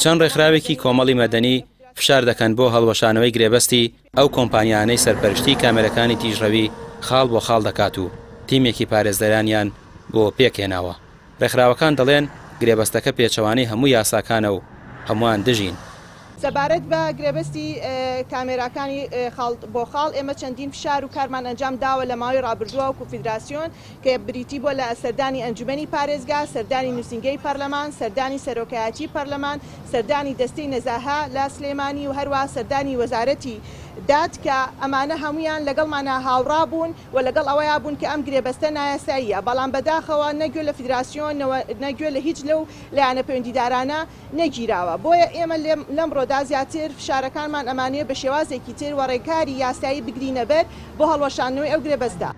چەند ڕێکخراوێکی کۆمەڵی مەدەنی فشار دەکەن بۆ هەڵوەشانەوەی گرێبەستی ئەو کۆمپانیانەی سەرپەرشتی کامێرەکانی تیژڕەوی خاڵ بۆ خاڵ دەکات و تیمێکی پارێزدەرانیان بۆ پێکهێناوە. ڕێکخراوەکان دەڵێن گرێبەستەکە پێچەوانەی هەموو یاساکانە و هەمووان دژین. سەبارەت بە گرێبەستی کامێراکانی خاڵ بۆ خاڵ ئێمە چەندین فشار و کارمان ئەنجام داوە لە ماوەی ڕابردووە و فیدراسیۆن کە بریتی بۆ لە سەردانی ئەنجومەنی پارێزگا، سەردانی نووسینگەی پەرلەمان، سەردانی سەرۆکایەتی پەرلەمان، سەردانی دەستەی نەزاها لا سلێمانی و هەروە سەردانی وەزارەتی داد کە ئەمانە هەمویان لەگەڵمانە هاوڕا بوون و لەگەڵ ئەوەیە بوون کە ئەم گرێبەستە نایاساییە، بەڵام بەداخەوە نەگوێ لە فیدراسیۆن نەگوێ لە هیچ لەو لایەنە پەیوەندیدارانە نەگیراوە. بۆیە ئێمە لەمڕۆدا زیاتر فشارەکانمان ئەمانەیە بە شێوازێکی تر وەڕێکاری یاسایی بگرینە بەر بۆ هەڵوەشاندنەوەی ئەو گرێبەستە.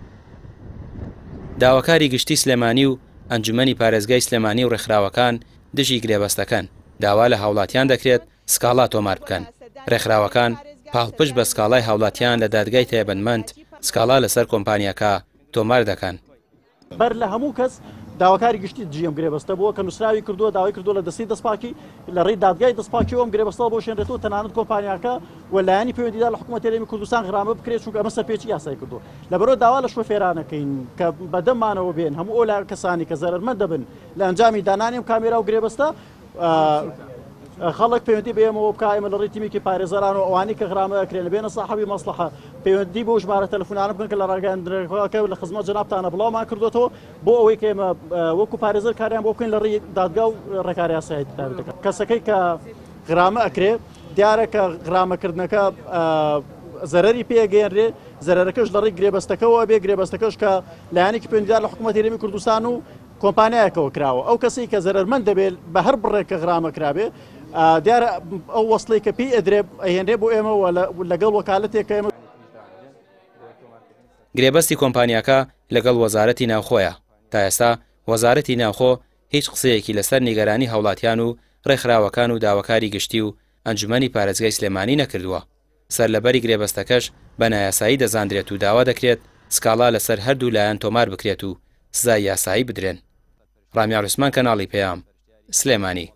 داواکاری گشتی سلێمانی و ئەنجومەنی پارێزگای سلێمانی و ڕێکخراوەکان دژی گرێبەستەکەن داوا لە هاوڵاتیان دەکرێت سکاڵا تۆمار بکەن. ڕێکخراوەکان پاڵپشت بە سکاڵای هاوڵاتیان لە دادگای تایبەتمەند سکاڵا لەسەر کۆمپانیاکە تۆمار دەکەن. بەر لە هەموو کەس داواکاری گشتی دژیم گرێبەستە بووە کە نووسراوی کردووە داوای کردووە لە دەستی دەستپاکی لە ڕێی دادگای دەستپاکی ئەوم گرێبەستە بۆ شێنرێتەوە تەنانەت کۆمپانیاکە و لایەنی پەیوەندیدار لە حکوومەتی هەرێمی کوردستان غرامە بکرێت چونکە ئەمە سەرپێچی یاسایی کردووە. لەبەرەوە داوا لە شۆفێرانەکەین کە بەدەمانەوە بێن هەموو ئەو کەسانی کە زەرمەند دەبن لە ئەنجامی دانانی ئەم کامێرا و گرێبەستە خەڵک پەیوەندی بێمەوە بکە ئێمە لە ڕێی تیمێکی پارێزەران و ئەوانەی کە غرامە ئەکرێنە بێنە ساحەبی مەسلحە پەیوەندی بۆ ژمارە تەلەفۆنانە بکەن کە لە ڕاگەیاندنەکە لە خزمەت جەنابتانە بڵاومان کردوێتەوە بۆ ئەوەی کە ئێمە وەکو پارێزەر کاریان بۆ بکەین لە ڕێی دادگا و ڕێکاری یاسایی تایبەتەکە. کەسەکەی کە غرامە ئەکرێ دیارە کە غرامەکردنەکە زەرەری پێگەێنرێ زەرەرەکەش لە ڕێی گرێبەستەکەەوە بێ گرێبەستەکەش کە لایەنێکی پەیوەندیدار لە حکوومەتی هەرێمی کوردستان و کۆمپانیایەکەوە کراوە. ئەو کەسەی کە زەرمەند دەبێت بە هەر بڕێکە غرامە کرابێ دیارە ئەو وەسڵی کە پێی ئەدرێ ئەهێنرێ بۆ ئێمە لەگەڵ وەکالەتێکە ئێمە گرێبەستی کۆمپانیاکە لەگەڵ وەزارەتی ناوخۆیە. تا ئێستا وەزارەتی ناوخۆ هیچ قسەیەکی لەسەر نیگەرانی هاوڵاتیان و ڕێکخراوەکان و داواکاری گشتی و ئەنجومەنی پارێزگای سلێمانی نەکردووە. سەرلەبەری گرێبەستەکەش بە نایاسایی دەزاندرێت و داوا دەکرێت سکاڵا لەسەر هەردوو لایەن تۆمار بکرێت و سزای یاسایی بدرێن. ڕامیار عوسمان، کەناڵی پێام، سلێمانی.